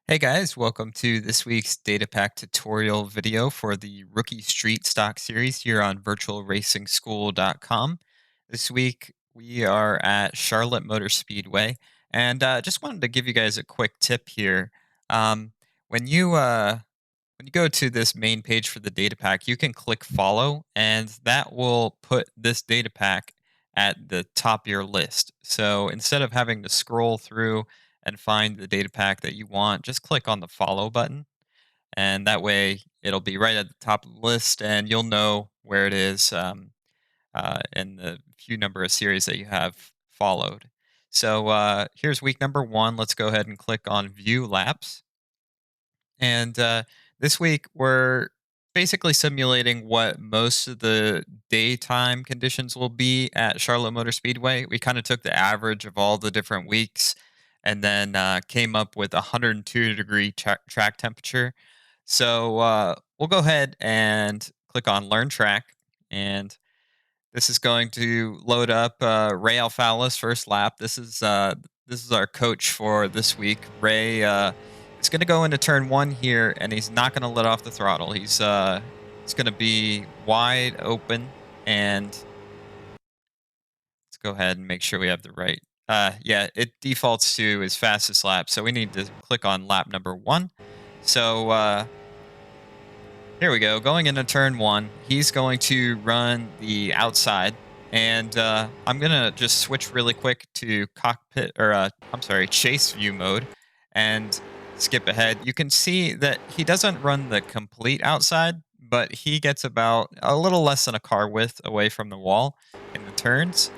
Hey guys, welcome to this week's Datapack tutorial video for the Rookie Street Stock series here on virtualracingschool.com. This week we are at Charlotte Motor Speedway, and just wanted to give you guys a quick tip here. Um, when you when you go to this main page for the data pack, you can click follow, and that will put this data pack at the top of your list. So instead of having to scroll through and find the data pack that you want, just click on the follow button. And that way it'll be right at the top of the list, and you'll know where it is in the few number of series that you have followed. So here's week number one. Let's go ahead and click on view laps. And this week, we're basically simulating what most of the daytime conditions will be at Charlotte Motor Speedway. We kind of took the average of all the different weeks and then came up with a 102-degree track temperature. So we'll go ahead and click on Learn Track. And this is going to load up Ray Alfalla's first lap. This is our coach for this week. Ray is going to go into turn one here, and he's not going to let off the throttle. He's going to be wide open, and let's go ahead and make sure we have the right. Yeah, it defaults to his fastest lap, so we need to click on lap number one. So here we go. Going into turn one, he's going to run the outside, and I'm gonna just switch really quick to cockpit or I'm sorry, chase view mode, and skip ahead. You can see that he doesn't run the complete outside, but he gets about a little less than a car width away from the wall in the turns,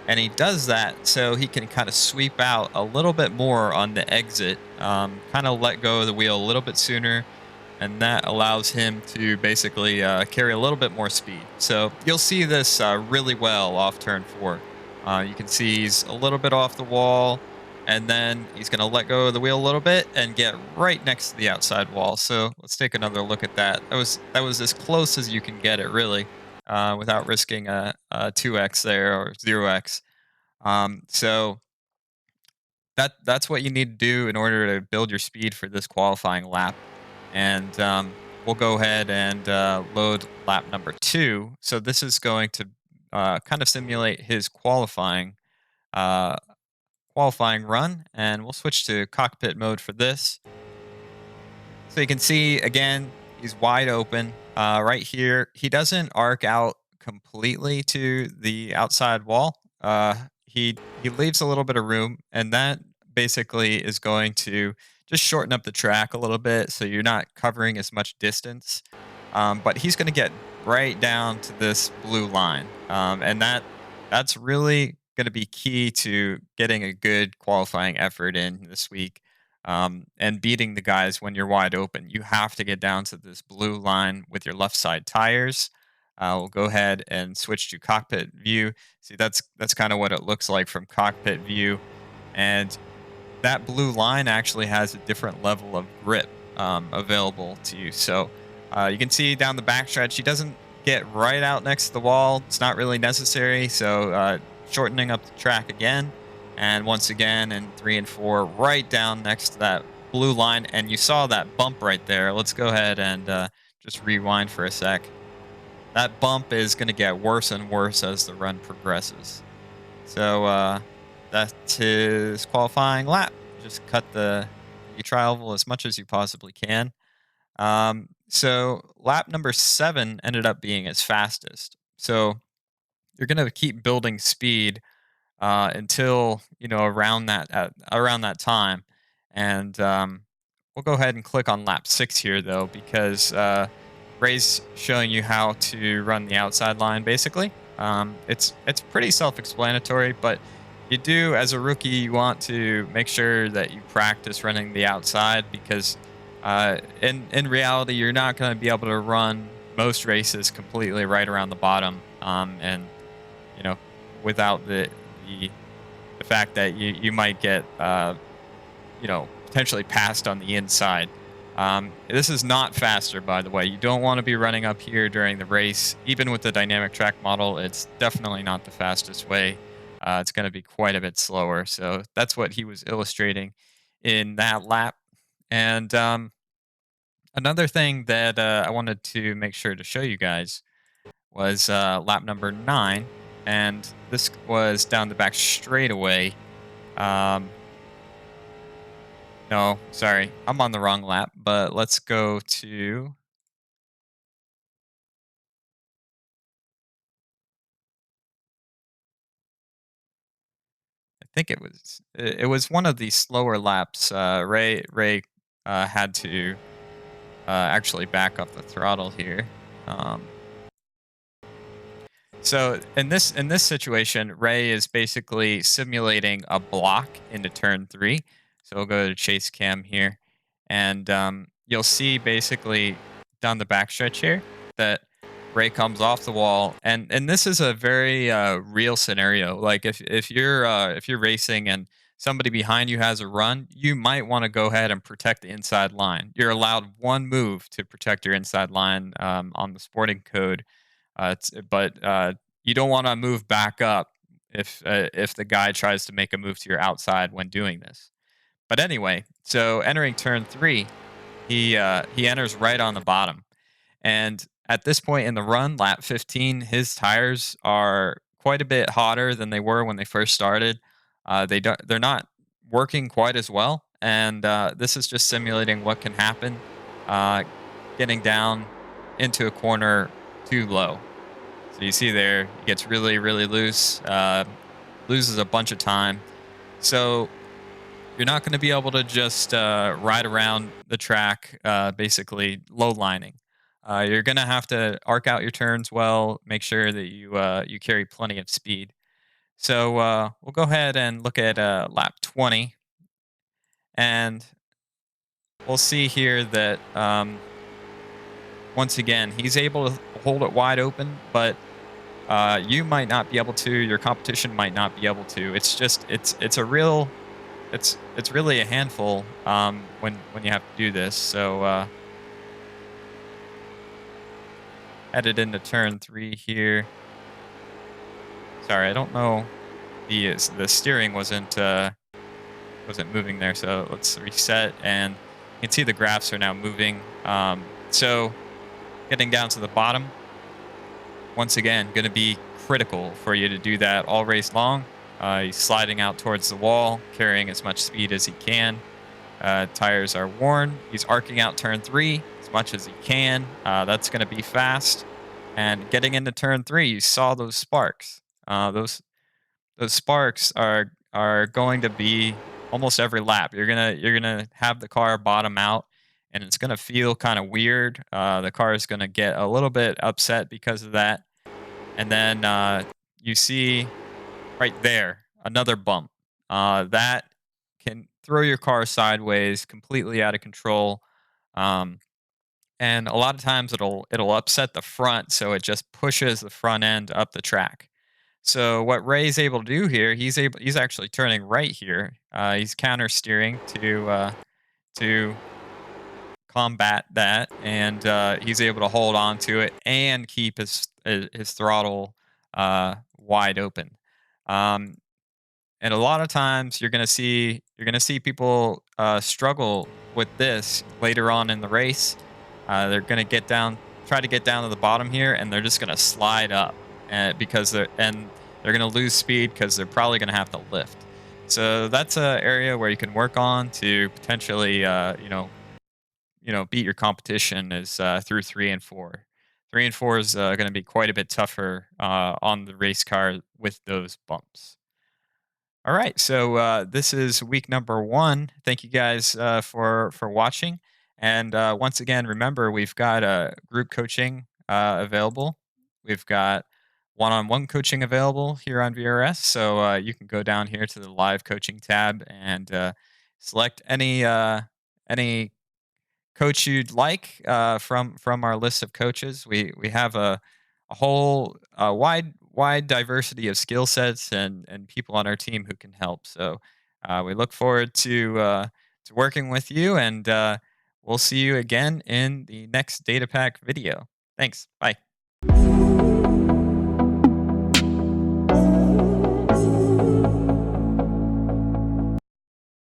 and he does that so he can kind of sweep out a little bit more on the exit, kind of let go of the wheel a little bit sooner, and that allows him to basically carry a little bit more speed. So you'll see this really well off turn four. You can see he's a little bit off the wall, and then he's going to let go of the wheel a little bit and get right next to the outside wall. So let's take another look at that. That was as close as you can get it, really, without risking a 2x there or 0x. So that's what you need to do in order to build your speed for this qualifying lap. And we'll go ahead and load lap number two. So this is going to kind of simulate his uh, qualifying run, and we'll switch to cockpit mode for this. So you can see again, he's wide open right here. He doesn't arc out completely to the outside wall. He leaves a little bit of room, and that basically is going to just shorten up the track a little bit, so you're not covering as much distance. But he's going to get right down to this blue line, and that's really going to be key to getting a good qualifying effort in this week, and beating the guys when you're wide open. You have to get down to this blue line with your left side tires. We'll go ahead and switch to cockpit view. See, that's kind of what it looks like from cockpit view, and that blue line actually has a different level of grip available to you. So you can see down the backstretch, he doesn't get right out next to the wall. It's not really necessary. So shortening up the track again, and once again in 3 and 4, right down next to that blue line. And you saw that bump right there. Let's go ahead and just rewind for a sec. That bump is going to get worse and worse as the run progresses. So that's his qualifying lap. Just cut the travel as much as you possibly can. So lap number 7 ended up being his fastest. So you're going to keep building speed until around that time, and we'll go ahead and click on lap 6 here though, because Ray's showing you how to run the outside line. Basically, it's pretty self-explanatory, but you do, as a rookie, you want to make sure that you practice running the outside, because in reality, you're not going to be able to run most races completely right around the bottom, and you know, without the fact that you might get potentially passed on the inside. This is not faster, by the way. You don't want to be running up here during the race. Even with the dynamic track model, it's definitely not the fastest way. It's going to be quite a bit slower. So that's what he was illustrating in that lap. And another thing that I wanted to make sure to show you guys was lap number 9, and this was down the back straightaway. Um, no, sorry, I'm on the wrong lap, but let's go to. I think it was one of the slower laps. Ray had to actually back up the throttle here. So in this situation, Ray is basically simulating a block into turn 3. So we'll go to chase cam here, and you'll see basically down the backstretch here that Ray comes off the wall, and this is a very real scenario. Like if you're racing and somebody behind you has a run, you might want to go ahead and protect the inside line. You're allowed one move to protect your inside line on the sporting code, but you don't want to move back up if the guy tries to make a move to your outside when doing this. But anyway, so entering turn 3, he enters right on the bottom, and at this point in the run, lap 15, his tires are quite a bit hotter than they were when they first started. They're not working quite as well, and this is just simulating what can happen uh, getting down into a corner too low. So you see there, he gets really, really loose, loses a bunch of time. So you're not going to be able to just ride around the track, basically low lining. You're going to have to arc out your turns well, make sure that you carry plenty of speed. So we'll go ahead and look at lap 20, and we'll see here that once again he's able to hold it wide open, but you might not be able to. Your competition might not be able to. It's a real it's really a handful when you have to do this. So headed into turn 3 here. Sorry, I don't know. The steering wasn't moving there. So let's reset, and you can see the graphs are now moving. So getting down to the bottom. Once again, going to be critical for you to do that all race long. He's sliding out towards the wall, carrying as much speed as he can. Tires are worn. He's arcing out turn 3 as much as he can. That's going to be fast. And getting into turn 3, you saw those sparks. Those sparks are going to be almost every lap. You're gonna have the car bottom out, and it's gonna feel kind of weird. The car is gonna get a little bit upset because of that. And then you see right there another bump that can throw your car sideways, completely out of control. Um, and a lot of times it'll upset the front, so it just pushes the front end up the track. So what Ray's able to do here, he's actually turning right here. He's counter steering to combat that, and he's able to hold on to it and keep his throttle wide open. Um, and a lot of times you're gonna see people struggle with this later on in the race. They're gonna try to get down to the bottom here, and they're just gonna slide up, because they're gonna lose speed because they're probably gonna have to lift. So that's an area where you can work on to potentially, beat your competition is through 3 and 4. 3 and 4 is going to be quite a bit tougher on the race car with those bumps. All right, so this is week number 1. Thank you guys for watching, and once again, remember we've got group coaching available. We've got one-on-one coaching available here on VRS, so you can go down here to the live coaching tab and select any coach you'd like from our list of coaches. We have a whole wide diversity of skill sets and people on our team who can help. So we look forward to working with you, and we'll see you again in the next Datapack video. Thanks. Bye.